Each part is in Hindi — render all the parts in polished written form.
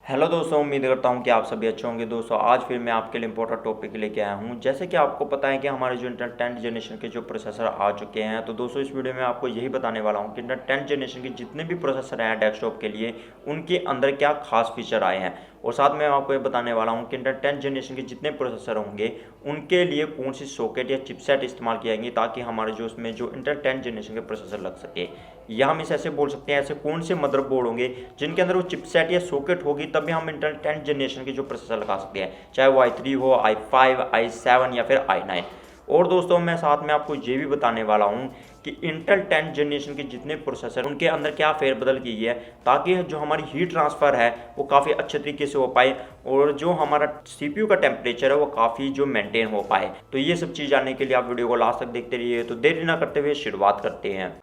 हेलो दोस्तों, उम्मीद करता हूँ कि आप सभी अच्छे होंगे। दोस्तों आज फिर मैं आपके लिए इंपॉर्टेंट टॉपिक लेके आया हूँ। जैसे कि आपको पता है कि हमारे जो इंटेल 10th जनरेशन के जो प्रोसेसर आ चुके हैं, तो दोस्तों इस वीडियो में आपको यही बताने वाला हूँ कि इंटेल 10th जनरेशन के जितने भी प्रोसेसर हैं डेस्कटॉप के लिए, उनके अंदर क्या खास फीचर आए हैं। और साथ में आपको ये बताने वाला हूँ कि इंटेल 10th जनरेशन के जितने प्रोसेसर होंगे उनके लिए कौन सी सॉकेट या चिपसेट इस्तेमाल की जाएंगी, ताकि हमारे जो उसमें जो इंटेल 10th जनरेशन के प्रोसेसर लग सके। या हम इसे ऐसे बोल सकते हैं, ऐसे कौन से मदरबोर्ड होंगे जिनके अंदर वो चिपसेट या सॉकेट होगी, तभी हम इंटेल 10th जनरेशन के जो प्रोसेसर लगा सकते हैं, चाहे वो i3 हो, i5, i7 या फिर i9। और दोस्तों मैं साथ में आपको ये भी बताने वाला हूँ कि इंटेल 10th जनरेशन के जितने प्रोसेसर उनके अंदर क्या फेरबदल की है, ताकि जो हमारी हीट ट्रांसफ़र है वो काफ़ी अच्छे तरीके से हो पाए और जो हमारा सीपीयू का टेम्परेचर है वो काफ़ी जो मेंटेन हो पाए। तो ये सब चीज़ जानने के लिए आप वीडियो को लास्ट तक देखते रहिए। तो देरी ना करते हुए शुरुआत करते हैं।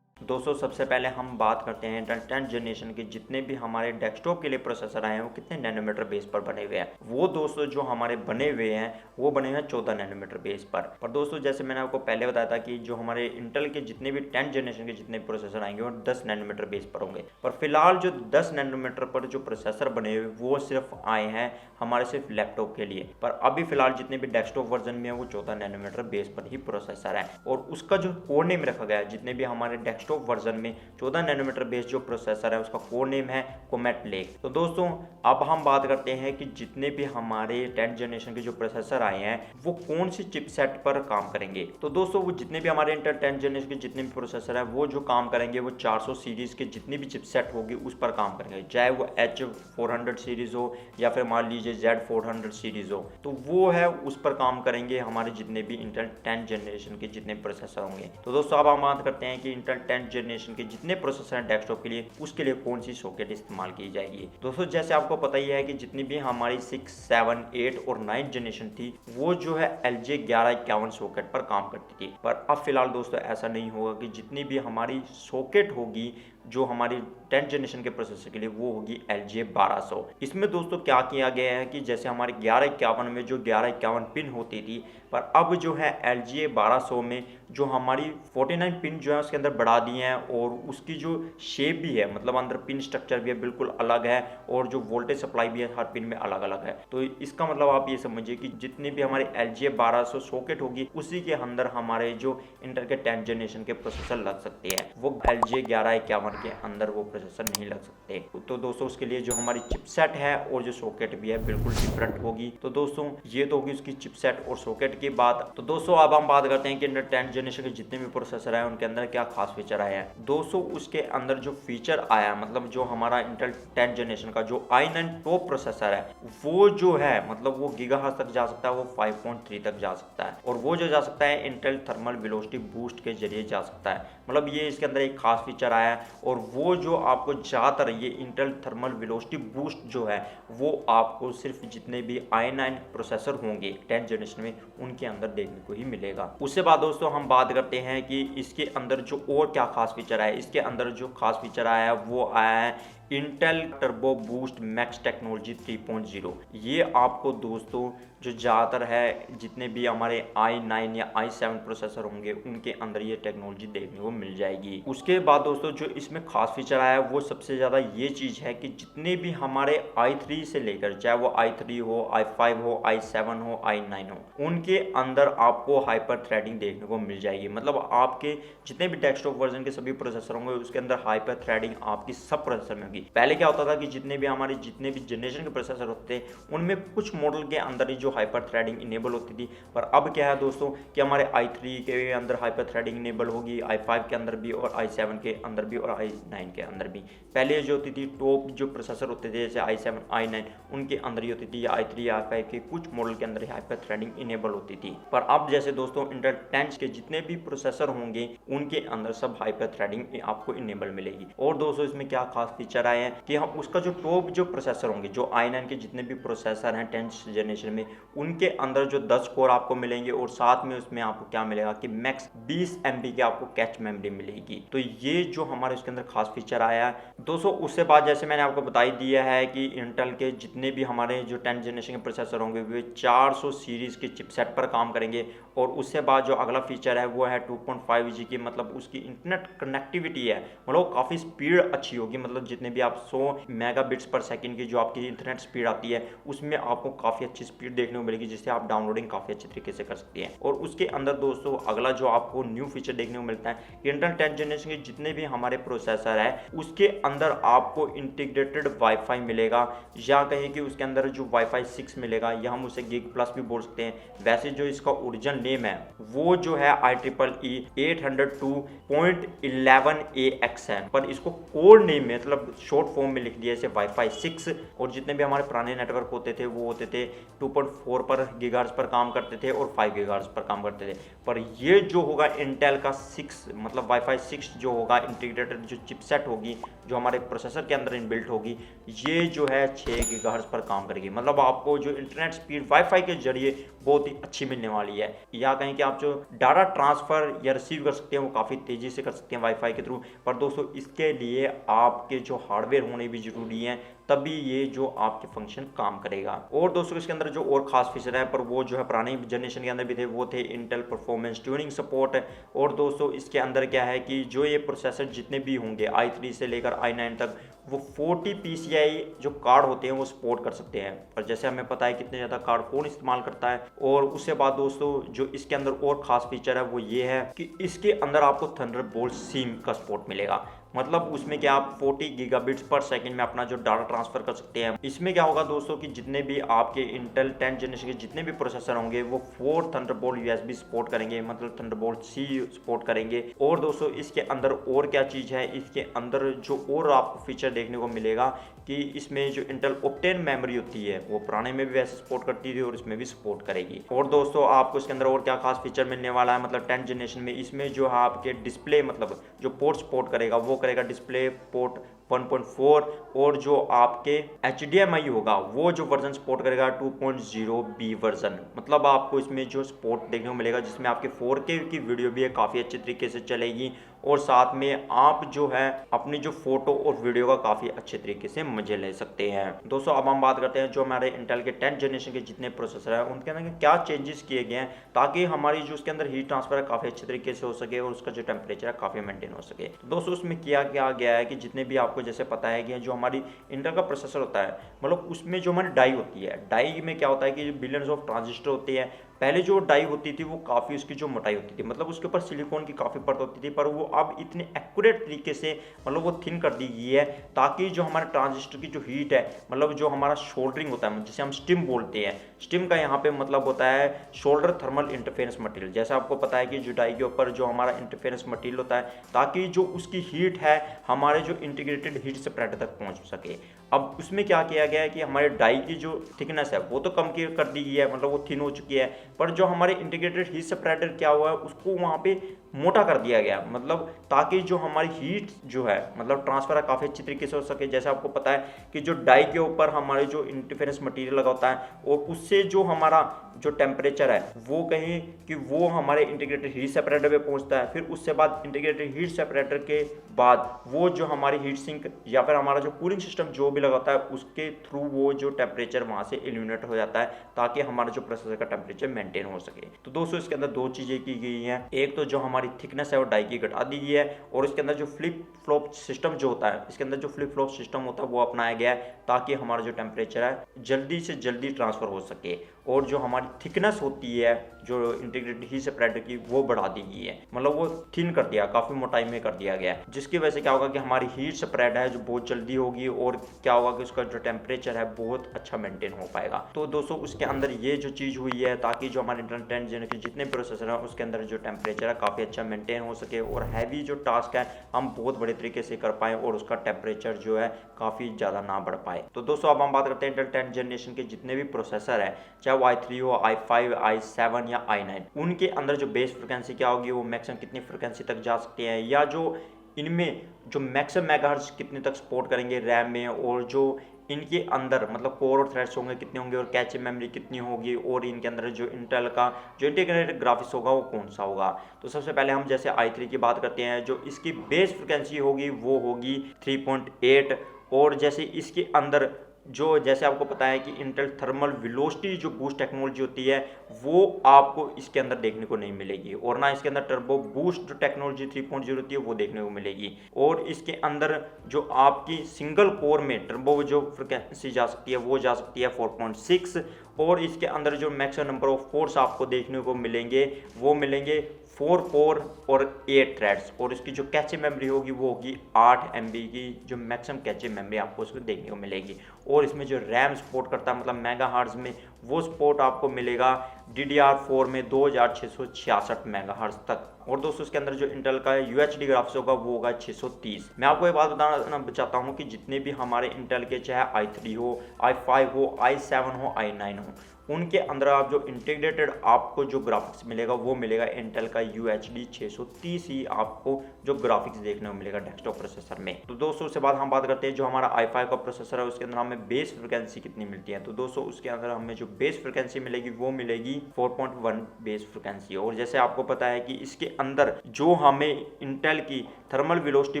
दोस्तों सबसे पहले हम बात करते हैं इंटेल 10th जनरेशन के जितने भी हमारे डेस्कटॉप के लिए प्रोसेसर आए हैं वो कितने नैनोमीटर बेस पर बने हुए हैं। वो दोस्तों जो हमारे बने हुए हैं वो बने हुए हैं 14 नैनोमीटर बेस पर दोस्तों जैसे मैंने आपको पहले बताया था कि जो हमारे इंटेल के जितने भी 10th जनरेशन के जितने प्रोसेसर आएंगे वो 10 नैनोमीटर बेस पर होंगे। पर फिलहाल जो 10 नैनोमीटर पर जो प्रोसेसर बने हुए वो सिर्फ आए हैं हमारे सिर्फ लैपटॉप के लिए। पर अभी फिलहाल जितने भी डेस्कटॉप वर्जन में है वो 14 नैनोमीटर बेस पर ही प्रोसेसर है। और उसका जो कोड नेम रखा गया है, जितने भी हमारे डेस्कटॉप वर्जन में 14 नैनोमीटर बेस्ड जो प्रोसेसर है उसका कोड नेम है कोमेट लेक। तो दोस्तों अब हम बात करते हैं कि जितने भी हमारे 10th जनरेशन के जो प्रोसेसर आए हैं वो कौन सी चिपसेट पर काम करेंगे। तो दोस्तों वो जितने भी हमारे इंटेल 10th जनरेशन के जितने भी प्रोसेसर है वो जो काम करेंगे वो 400 सीरीज के जितनी भी चिपसेट होगी उस पर काम करेंगे, चाहे वो H400 सीरीज हो या फिर मान लीजिए Z400 सीरीज हो, तो वो है उस पर काम करेंगे हमारे जितने भी इंटेल 10th जनरेशन के जितने प्रोसेसर होंगे। तो दोस्तों अब हम बात करते हैं कि इंटेल 10th जनरेशन के जितने प्रोसेसर हैं डेस्कटॉप के लिए उसके लिए कौन सी सॉकेट इस्तेमाल की जाएगी। दोस्तों जैसे आपको पता ही है कि जितनी भी हमारी 6, 7, 8 और 9 जनरेशन थी वो जो है LJ 1151 सॉकेट पर काम करती थी। पर अब फिलहाल दोस्तों ऐसा नहीं होगा कि जितनी भी हमारी सॉकेट होगी जो हमारी 10th जनरेशन के प्रोसेसर के लिए वो होगी LJ 1200। इसमें दोस्तों क्या किया गया है कि जैसे हमारे 1151 में जो 1151 पिन होती थी, पर अब जो है LJ 1200 में जो हमारी 49 पिन जो है उसके अंदर बढ़ा दी हैं और उसकी जो शेप भी है, मतलब अंदर पिन स्ट्रक्चर भी है बिल्कुल अलग है और जो वोल्टेज सप्लाई भी है हर पिन में अलग अलग है। तो इसका मतलब आप ये समझिए कि जितनी भी हमारी LJ 1200 सॉकेट होगी उसी के अंदर हमारे जो इंटेल के 10th जनरेशन के प्रोसेसर लग सकते हैं, वो LJ 1151 के अंदर वो प्रोसेसर नहीं लग सकते। तो दोस्तों उसके लिए जो हमारी चिपसेट है और जो सॉकेट भी है बिल्कुल डिफरेंट होगी। तो दोस्तों ये तो होगी उसकी चिपसेट और सॉकेट की बात। तो दोस्तों अब हम बात करते हैं कि इंटेल 10th जनरेशन के जितने भी प्रोसेसर है उनके अंदर क्या खास फीचर आया है। दोस्तों उसके अंदर जो फीचर आया, मतलब जो हमारा इंटेल 10th जनरेशन का जो i9 टॉप प्रोसेसर है वो जो है मतलब वो गीगाहर्ट्ज तक जा सकता है, वो 5.3 तक जा सकता है और वो जो जा सकता है इंटेल थर्मल वेलोसिटी बूस्ट के जरिए जा सकता है। मतलब ये इसके अंदर एक खास फीचर आया है और वो जो आपको ज़्यादातर ये इंटेल थर्मल वेलोसिटी बूस्ट जो है वो आपको सिर्फ जितने भी i9 प्रोसेसर होंगे 10th जनरेशन में उनके अंदर देखने को ही मिलेगा। उसके बाद दोस्तों हम बात करते हैं कि इसके अंदर जो और क्या खास फीचर आया है। इसके अंदर जो खास फीचर आया है वो आया है Intel turbo boost max technology 3.0। ये आपको दोस्तों जो ज़्यादातर है जितने भी हमारे i9 या i7 प्रोसेसर होंगे उनके अंदर ये टेक्नोलॉजी देखने को मिल जाएगी। उसके बाद दोस्तों जो इसमें खास फीचर आया है वो सबसे ज़्यादा ये चीज़ है कि जितने भी हमारे i3 से लेकर चाहे वो i3 हो, i5 हो, i7 हो, i9 हो, उनके अंदर आपको हाइपर थ्रेडिंग देखने को मिल जाएगी। मतलब आपके जितने भी डेस्कटॉप वर्जन के सभी प्रोसेसर होंगे उसके अंदर हाइपर थ्रेडिंग आपकी सब प्रोसेसर में होगी। पहले क्या होता था कि जितने भी जनरेशन के प्रोसेसर होते थे उनमें कुछ मॉडल के अंदर ही जो हाइपर थ्रेडिंग इनेबल होती थी, पर अब क्या है दोस्तों कि हमारे i3 के अंदर हाइपर थ्रेडिंग इनेबल होगी, i5 के अंदर भी और i7 के अंदर भी और i9 के अंदर भी। पहले जो होती थी टॉप जो प्रोसेसर होते थे जैसे i7, i9 उनके अंदर ही होती थी, या i3 या i5 के कुछ मॉडल के अंदर ही हाइपर थ्रेडिंग इनेबल होती थी। पर अब जैसे दोस्तों इंटेल 10th के जितने भी प्रोसेसर होंगे उनके अंदर सब हाइपर थ्रेडिंग आपको इनेबल मिलेगी। और दोस्तों इसमें क्या खास फीचर आए हैं कि हम उसका जो टॉप जो प्रोसेसर होंगे जो i9 के जितने भी प्रोसेसर हैं 10th जनरेशन में उनके अंदर जो 10 कोर आपको मिलेंगे और साथ में उसमें आपको क्या मिलेगा कि मैक्स 20 MB की आपको कैच मेमोरी मिलेगी। तो ये जो हमारे उसके अंदर खास फीचर आया है दोस्तों। उससे बाद जैसे मैंने आपको बता ही दिया है कि इंटेल के जितने भी हमारे जो 10th जनरेशन के प्रोसेसर होंगे वे 400 सीरीज के चिपसेट पर काम करेंगे और उससे बाद जो अगला फीचर है वो है 2.5G की, मतलब उसकी इंटरनेट कनेक्टिविटी है, मतलब काफ़ी स्पीड अच्छी होगी। मतलब जितने भी आप 100 मेगाबिट्स पर सेकंड की जो आपकी इंटरनेट स्पीड आती है उसमें आपको काफ़ी अच्छी स्पीड देखने को मिलेगी, जिससे आप डाउनलोडिंग काफ़ी अच्छे तरीके से कर सकते हैं। और उसके अंदर दोस्तों अगला जो आपको न्यू फीचर देखने को मिलता है, इंटेल 10th जनरेशन के जितने भी हमारे प्रोसेसर है उसके अंदर आपको इंटीग्रेटेड वाईफाई मिलेगा, या कहें कि उसके अंदर जो वाईफाई 6 मिलेगा, या हम उसे गिग प्लस भी बोल सकते हैं। वैसे जो इसका ओरिजिनल नेम है वो जो है IEEE 802.11ax है, पर इसको कोड नेम में मतलब शॉर्ट फॉर्म में लिख दिया इसे वाईफाई 6। और जितने भी हमारे पुराने नेटवर्क होते थे वो होते थे 2.4 पर गीगाहर्ट्ज पर काम करते थे और 5 गीगाहर्ट्ज पर काम करते थे। पर ये जो होगा इंटेल का 6 मतलब वाईफाई 6 जो होगा, इंटीग्रेटेड जो चिपसेट होगी जो हमारे प्रोसेसर के अंदर इनबिल्ट होगी, ये जो है 6 गीगाहर्ट्ज पर काम करेगी। मतलब आपको जो इंटरनेट स्पीड वाईफाई के जरिए बहुत ही अच्छी मिलने वाली है, या कहें कि आप जो डाटा ट्रांसफर या रिसीव कर सकते हैं वो काफ़ी तेज़ी से कर सकते हैं वाईफाई के थ्रू। पर दोस्तों इसके लिए आपके जो हार्डवेयर होने भी ज़रूरी हैं, तभी ये जो आपके फंक्शन काम करेगा। और दोस्तों इसके अंदर जो और खास फीचर है पर वो जो है पुरानी जनरेशन के अंदर भी थे, वो थे इंटेल परफॉर्मेंस ट्यूनिंग सपोर्ट। और दोस्तों इसके अंदर क्या है कि जो ये प्रोसेसर जितने भी होंगे i3 से लेकर i9 तक, वो 40 PCI जो कार्ड होते हैं वो सपोर्ट कर सकते हैं। पर जैसे हमें पता है कितने ज़्यादा कार्ड कौन इस्तेमाल करता है। और उससे बाद दोस्तों जो इसके अंदर और ख़ास फीचर है वो ये है कि इसके अंदर आपको थंडरबोल्ट सिम का सपोर्ट मिलेगा। मतलब उसमें क्या आप 40 गीगाबिट्स पर सेकंड में अपना जो डाटा ट्रांसफर कर सकते हैं। इसमें क्या होगा दोस्तों कि जितने भी आपके इंटेल 10th जनरेशन के जितने भी प्रोसेसर होंगे वो 4 थंडरबोल्ट USB सपोर्ट करेंगे, मतलब थंडरबोल्ट C सपोर्ट करेंगे। और दोस्तों इसके अंदर और क्या चीज़ है, इसके अंदर जो और आपको फीचर देखने को मिलेगा कि इसमें जो इंटेल ऑक्टेन मेमोरी होती है वो पुराने में भी वैसे सपोर्ट करती थी और इसमें भी सपोर्ट करेगी। और दोस्तों आपको इसके अंदर और क्या खास फीचर मिलने वाला है, मतलब 10th जनरेशन में इसमें जो है आपके डिस्प्ले मतलब जो पोर्ट सपोर्ट करेगा वो करेगा डिस्प्ले पोर्ट 1.4, और जो आपके HDMI होगा वो जो वर्जन सपोर्ट करेगा 2.0B वर्जन। मतलब आपको इसमें जो सपोर्ट देखने को मिलेगा जिसमें आपके 4K की वीडियो भी है काफ़ी अच्छे तरीके से चलेगी, और साथ में आप जो है अपनी जो फोटो और वीडियो का काफ़ी अच्छे तरीके से मजे ले सकते हैं। दोस्तों अब हम बात करते हैं जो हमारे इंटेल के 10th जनरेशन के जितने प्रोसेसर हैं उनके अंदर क्या चेंजेस किए गए हैं ताकि हमारी जो उसके अंदर हीट ट्रांसफर है काफ़ी अच्छे तरीके से हो सके और उसका जो टेम्परेचर है काफ़ी मेंटेन हो सके। तो दोस्तों उसमें किया क्या गया है कि जितने भी आपको जैसे पता है कि जो हमारी इंटेल का प्रोसेसर होता है, मतलब उसमें जो हमारी डाई होती है, डाई में क्या होता है कि बिलियंस ऑफ ट्रांजिस्टर होते हैं। पहले जो डाई होती थी वो काफ़ी उसकी जो मोटाई होती थी, मतलब उसके ऊपर सिलिकॉन की काफ़ी परत होती थी, पर वो अब इतने एक्यूरेट तरीके से मतलब वो थिन कर दी गई है ताकि जो हमारे ट्रांजिस्टर की जो हीट है, मतलब जो हमारा शोल्डरिंग होता है जिसे हम स्टिम बोलते हैं, स्टिम का यहाँ पे मतलब होता है शोल्डर थर्मल इंटरफेरेंस मटेरियल। जैसा आपको पता है कि जो डाई के ऊपर जो हमारा इंटरफेरेंस मटेरियल होता है ताकि जो उसकी हीट है हमारे जो इंटीग्रेटेड हीट स्प्रेडर तक पहुँच सके। अब उसमें क्या किया गया है कि हमारे डाई की जो थिकनेस है वो तो कम कर दी गई है, मतलब वो थिन हो चुकी है, पर जो हमारे इंटीग्रेटेड हीट स्प्रेडर क्या हुआ है उसको वहाँ पे मोटा कर दिया गया, मतलब ताकि जो हमारी हीट जो है मतलब ट्रांसफर काफ़ी अच्छी तरीके से हो सके। जैसे आपको पता है कि जो डाई के ऊपर हमारे जो इंटरफेरेंस मटेरियल लगा होता है और उससे जो हमारा जो टेम्परेचर है वो कहीं कि वो हमारे इंटीग्रेटेड हीट सेपरेटर पे पहुंचता है, फिर उससे बाद इंटीग्रेटेड हीट सेपरेटर के बाद वो जो हमारी हीट सिंक या फिर हमारा जो कूलिंग सिस्टम जो भी लगा होता है उसके थ्रू वो जो टेम्परेचर वहाँ से एलिमिनेट हो जाता है ताकि हमारा जो प्रोसेसर का टेम्परेचर मेंटेन हो सके। तो दोस्तों इसके अंदर दो चीज़ें की गई हैं, एक तो जो हमारी थिकनेस है वो डाई की घटा दी गई है, और इसके अंदर जो फ्लिप फ्लॉप सिस्टम जो होता है, इसके अंदर जो फ्लिप फ्लॉप सिस्टम होता है वो अपनाया गया है ताकि हमारा जो टेम्परेचर है जल्दी से जल्दी ट्रांसफर हो सके। और जो हमारी थिकनेस होती है जो इंटीग्रेटेड हीट सेपरेटर की वो बढ़ा दी गई है, मतलब वो थिन कर दिया, काफ़ी मोटाई में कर दिया गया है, जिसकी वजह से क्या होगा कि हमारी हीट स्प्रेड है जो बहुत जल्दी होगी और क्या होगा कि उसका जो टेम्परेचर है बहुत अच्छा मेंटेन हो पाएगा। तो दोस्तों उसके अंदर ये जो चीज़ हुई है ताकि जो हमारे इंटेल 10th जनरेशन के जितने प्रोसेसर हैं उसके अंदर जो टेम्परेचर है काफ़ी अच्छा मेंटेन हो सके और हैवी जो टास्क है हम बहुत बड़े तरीके से कर पाएँ और उसका टेम्परेचर जो है काफ़ी ज़्यादा ना बढ़ पाए। तो दोस्तों अब हम बात करते हैं इंटेल 10th जनरेशन के जितने भी प्रोसेसर है, चाहे वो i3 हो, i5, i7 या i9, उनके अंदर जो बेस फ्रिक्वेंसी क्या होगी, वो मैक्सिमम कितनी फ्रिक्वेंसी तक जा सकते हैं, या जो इनमें जो मैक्सिमम मेगाहर्ट्ज कितने तक सपोर्ट करेंगे रैम में, और जो इनके अंदर मतलब कोर और थ्रेड्स होंगे कितने होंगे और कैche मेमोरी कितनी होगी, और इनके अंदर जो इंटेल का जो इंटीग्रेटेड ग्राफिक्स होगा वो कौन सा होगा। तो सबसे पहले हम जैसे i3 की बात करते हैं, जो इसकी बेस फ्रिक्वेंसी होगी वो होगी 3.8, और जैसे इसके अंदर जो जैसे आपको पता है कि इंटेल थर्मल वेलोसिटी जो बूस्ट टेक्नोलॉजी होती है वो आपको इसके अंदर देखने को नहीं मिलेगी, और ना इसके अंदर टर्बो बूस्ट जो टेक्नोलॉजी 3.0 होती है वो देखने को मिलेगी। और इसके अंदर जो आपकी सिंगल कोर में टर्बो जो फ्रिक्वेंसी जा सकती है वो जा सकती है 4.6, और इसके अंदर जो मैक्सिमम नंबर ऑफ कोर्स आपको देखने को मिलेंगे वो मिलेंगे 4 कोर और 8 थ्रेड्स, और इसकी जो कैचे मेमोरी होगी वो होगी 8 MB की जो मैक्सिमम कैचे मेमोरी आपको उसमें देखने को मिलेगी। और इसमें जो रैम सपोर्ट करता है मतलब मेगाहर्ट्ज़ में वो सपोर्ट आपको मिलेगा DDR4 में 2666 मेगाहर्ट्ज़ तक। और दोस्तों इसके अंदर जो इंटेल का UHD ग्राफिक्स होगा वो होगा 630। मैं आपको एक बात बताना चाहता हूँ कि जितने भी हमारे इंटेल के चाहे i3 हो, i5 हो, i7 हो, i9 हो, उनके अंदर आप जो इंटीग्रेटेड आपको जो ग्राफिक्स मिलेगा वो मिलेगा इंटेल का UHD 630 ही आपको जो ग्राफिक्स देखने को मिलेगा डेस्कटॉप प्रोसेसर में। तो दोस्तों उसके बाद हम बात करते हैं जो हमारा i5 का प्रोसेसर है उसके अंदर हमें बेस फ्रिक्वेंसी कितनी मिलती है। तो दोस्तों उसके अंदर हमें जो बेस फ्रिक्वेंसी मिलेगी वो मिलेगी 4.1 बेस फ्रिक्वेंसी। और जैसे आपको पता है कि इसके अंदर जो हमें इंटेल की थर्मल वेलोसिटी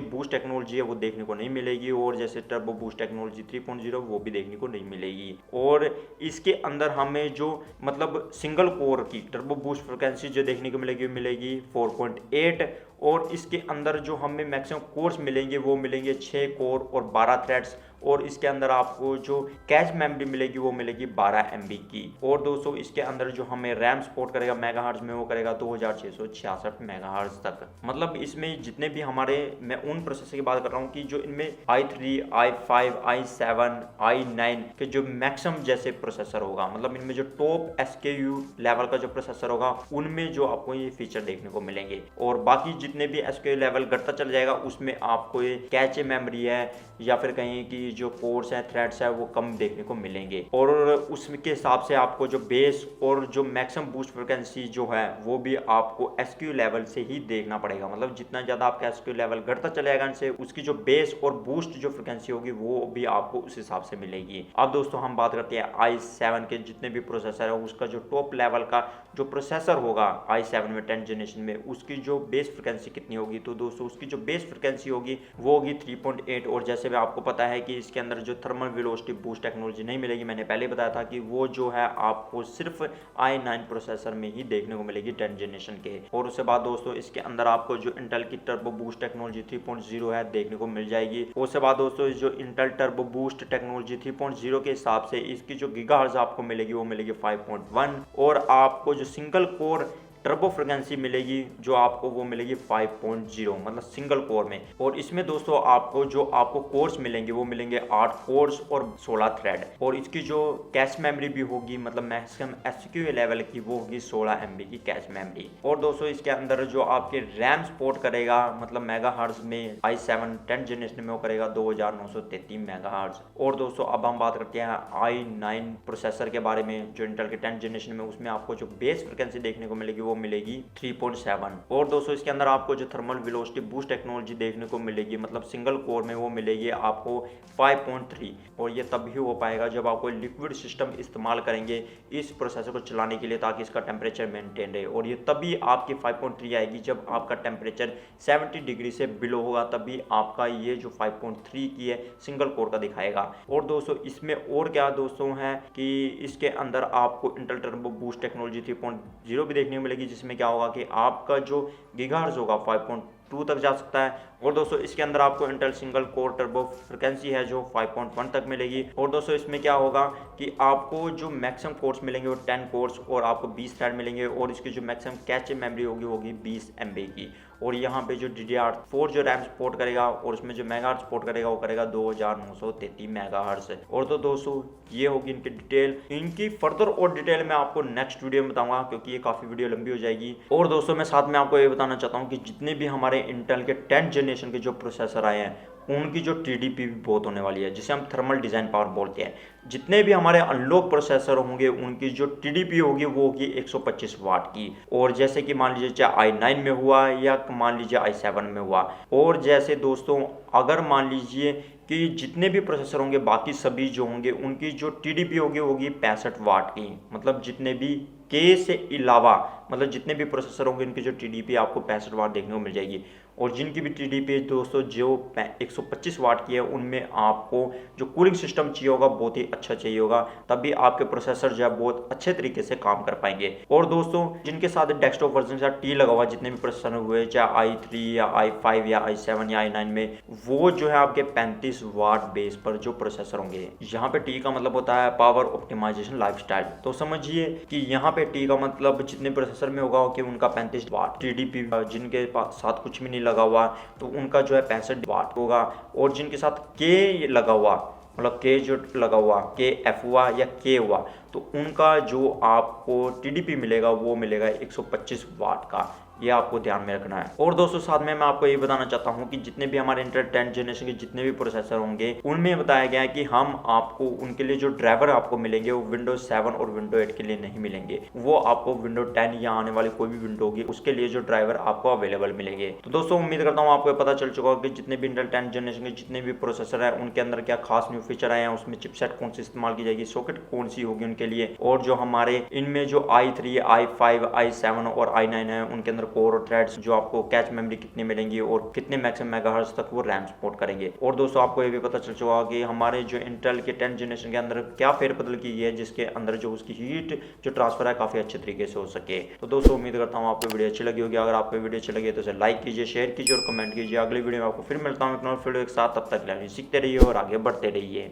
बूस्ट टेक्नोलॉजी है वो देखने को नहीं मिलेगी, और जैसे टर्बो बूस्ट टेक्नोलॉजी 3.0 वो भी देखने को नहीं मिलेगी। और इसके अंदर हमें जो मतलब सिंगल कोर की टर्बो बूस्ट फ्रिक्वेंसी जो देखने को मिलेगी 4.8, और इसके अंदर जो हमें मैक्सिमम कोर्स मिलेंगे वो मिलेंगे 6 कोर और 12 थ्रेड्स, और इसके अंदर आपको जो कैश मेमोरी मिलेगी वो मिलेगी 12 MB की। और दोस्तों इसके अंदर जो हमें रैम सपोर्ट करेगा मेगाहर्ट्ज में वो करेगा 2666 मेगाहर्ट्ज तक। मतलब इसमें जितने भी हमारे, मैं उन प्रोसेसर की बात कर रहा हूँ कि जो इनमें i3, i5, i7, i9 के जो मैक्सिमम जैसे प्रोसेसर होगा, मतलब इनमें जो टॉप SKU लेवल का जो प्रोसेसर होगा उनमें जो आपको ये फीचर देखने को मिलेंगे। और बाकी जितने भी SKU लेवल घटता चल जाएगा उसमें आपको ये कैचे मेमोरी है या फिर कहीं की जो कोर्स है थ्रेड्स है वो कम देखने को मिलेंगे। और उसके हिसाब से आपको जो बेस और जो मैक्सिमम बूस्ट फ्रिक्वेंसी जो है वो भी आपको SKU लेवल से ही देखना पड़ेगा। मतलब जितना ज़्यादा आपका SKU लेवल घटता चलेगा इनसे उसकी जो बेस और बूस्ट जो फ्रिक्वेंसी होगी वो भी आपको उस हिसाब से मिलेगी। अब दोस्तों हम बात करते हैं i7 के जितने भी प्रोसेसर है उसका जो टॉप लेवल का जो प्रोसेसर होगा i7 में 10th जनरेशन में उसकी जो बेस फ्रिक्वेंसी कितनी होगी। तो दोस्तों उसकी जो बेस फ्रिक्वेंसी होगी वो होगी 3.8। और जैसे भी आपको पता है कि इसके अंदर जो थर्मल वेलोसिटी बूस्ट टेक्नोलॉजी नहीं मिलेगी, मैंने पहले बताया था कि वो जो है आपको सिर्फ i9 प्रोसेसर में ही देखने को मिलेगी 10th जनरेशन के। और उसके बाद दोस्तों इसके अंदर आपको जो इंटेल की टर्बो बूस्ट टेक्नोलॉजी 3.0 है देखने को मिल जाएगी। उसके बाद दोस्तों जो इंटेल टर्बो बूस्ट टेक्नोलॉजी 3.0 के हिसाब से इसकी जो गीगाहर्ट्ज आपको मिलेगी वो मिलेगी 5.1, और आपको जो सिंगल कोर टर्बो फ्रिक्वेंसी मिलेगी जो आपको वो मिलेगी 5.0 मतलब सिंगल कोर में। और इसमें दोस्तों आपको जो आपको कोर्स मिलेंगे वो मिलेंगे 8 कोर्स और 16 थ्रेड, और इसकी जो कैश मेमोरी भी होगी मतलब मैक्सिमम SKU लेवल की वो होगी 16 MB की कैश मेमोरी। और दोस्तों इसके अंदर जो आपके रैम सपोर्ट करेगा मतलब मेगाहर्ट्ज में i7 10th जनरेशन में वो करेगा 2933 मेगाहर्ट्ज। और दोस्तों अब हम बात करते हैं i9 प्रोसेसर के बारे में जो इंटेल के 10th जनरेशन में उसमें आपको जो बेस फ्रिक्वेंसी देखने को मिलेगी मिलेगी 3.7। और दोस्तों इसके अंदर आपको जो थर्मल वेलोसिटी बूस्ट टेक्नोलॉजी देखने को मिलेगी मतलब सिंगल कोर में वो मिलेगी आपको 5.3, और ये तब ही हो पाएगा जब आप कोई लिक्विड सिस्टम इस्तेमाल करेंगे इस प्रोसेसर को चलाने के लिए ताकि इसका टेम्परेचर मेंटेन रहे, और ये तभी आपकी 5.3 आएगी जब आपका टेम्परेचर 70 डिग्री से बिलो होगा, तभी आपका ये जो 5.3 की है सिंगल कोर का दिखाएगा। और दोस्तों इसमें और क्या दोस्तों है कि इसके अंदर आपको इंटेल टर्बो बूस्ट टेक्नोलॉजी 3.0 भी देखने को मिलेगी जिसमें क्या होगा कि आपका जो गीगाहर्ट्ज होगा 5.2 तक जा सकता है। और दोस्तों इसके अंदर आपको Intel single core turbo frequency है जो 5.1 तक मिलेगी। और दोस्तों इसमें क्या होगा कि आपको जो मैक्सिमम कोर्स मिलेंगे वो 10 कोर्स और आपको 20 थ्रेड मिलेंगे, और इसकी जो मैक्सिमम कैचे मेमोरी होगी 20 MB की। और यहाँ पे जो DDR4 जो रैम सपोर्ट करेगा और उसमें जो मेगाहर्ट्ज सपोर्ट करेगा वो करेगा 2933 मेगाहर्ट्ज। और तो दोस्तों ये होगी इनकी डिटेल, इनकी फर्दर और डिटेल मैं आपको नेक्स्ट वीडियो में बताऊंगा क्योंकि ये काफ़ी वीडियो लंबी हो जाएगी। और दोस्तों मैं साथ में आपको ये बताना चाहता हूँ कि जितने भी हमारे इंटेल के 10th जनरेशन के जो प्रोसेसर आए हैं उनकी जो TDP भी बहुत होने वाली है जिसे हम थर्मल डिज़ाइन पावर बोलते हैं। जितने भी हमारे अनलॉक प्रोसेसर होंगे उनकी जो TDP होगी वो होगी 125 वाट की, और जैसे कि मान लीजिए चाहे i9 में हुआ या मान लीजिए i7 में हुआ। और जैसे दोस्तों अगर मान लीजिए कि जितने भी प्रोसेसर होंगे बाकी सभी जो होंगे उनकी जो TDP होगी 65 वाट की, मतलब जितने भी K से अलावा मतलब जितने भी प्रोसेसर होंगे इनकी जो TDP आपको 65 वाट देखने को मिल जाएगी। और जिनकी भी TDP दोस्तों जो 125 वाट की है उनमें आपको जो कूलिंग सिस्टम चाहिए होगा बहुत ही अच्छा चाहिए होगा, तभी आपके प्रोसेसर जो है बहुत अच्छे तरीके से काम कर पाएंगे। और दोस्तों जिनके साथ डेस्कटॉप वर्जन के साथ T लगा हुआ जितने भी प्रोसेसर हुए चाहे i3 या i5 या i7 या i9 में, वो जो है आपके 35 वाट बेस पर जो प्रोसेसर होंगे। यहाँ पे T का मतलब होता है पावर ऑप्टिमाइजेशन लाइफस्टाइल। तो समझिए कि यहाँ पे T का मतलब जितने प्रोसेसर में होगा कि उनका 35 वाट, TDP जिनके साथ कुछ भी नहीं लगा हुआ तो उनका जो है 65 वाट होगा। और जिनके साथ K लगा हुआ, मतलब K जो लगा हुआ, KF हुआ या K हुआ, तो उनका जो आपको TDP मिलेगा वो मिलेगा 125 वाट का। ये आपको ध्यान में रखना है। और दोस्तों साथ में मैं आपको ये बताना चाहता हूँ कि जितने भी हमारे इंटेल 10th जनरेशन के जितने भी प्रोसेसर होंगे उनमें बताया गया है कि हम आपको उनके लिए जो ड्राइवर आपको मिलेंगे वो विंडोज 7 और विंडो 8 के लिए नहीं मिलेंगे, वो आपको विंडो 10 या आने वाली कोई भी विंडो होगी उसके लिए जो ड्राइवर आपको अवेलेबल मिलेंगे। तो दोस्तों उम्मीद करता हूँ आपको पता चल चुका होगा कि जितने भी इंटेल 10th जनरेशन के जितने भी प्रोसेसर है उनके अंदर क्या खास न्यू फीचर आए हैं, उसमें चिपसेट कौन सी इस्तेमाल की जाएगी, सॉकेट कौन सी होगी उनके लिए, और जो हमारे इनमें जो i3, i5, i7 और i9 है उनके अंदर कोर और थ्रेड्स, जो आपको कैच मेमोरी कितनी मिलेंगी और कितने मैक्सिमम मेगाहर्ट्ज तक वो रैम सपोर्ट करेंगे। और दोस्तों आपको ये भी पता चल चुका होगा कि हमारे जो इंटेल के 10th जनरेशन के अंदर क्या फेरबदल की है जिसके अंदर जो उसकी हीट जो ट्रांसफर है काफी अच्छे तरीके से हो सके। तो दोस्तों उम्मीद करता हूँ आपको वीडियो अच्छी लगी होगी। अगर आपको वीडियो अच्छी लगी तो उसे लाइक कीजिए, शेयर कीजिए और कमेंट कीजिए। अगली वीडियो में आपको फिर मिलता हूँ एक नए वीडियो के साथ, तब तक सीखते रहिए और आगे बढ़ते रहिए।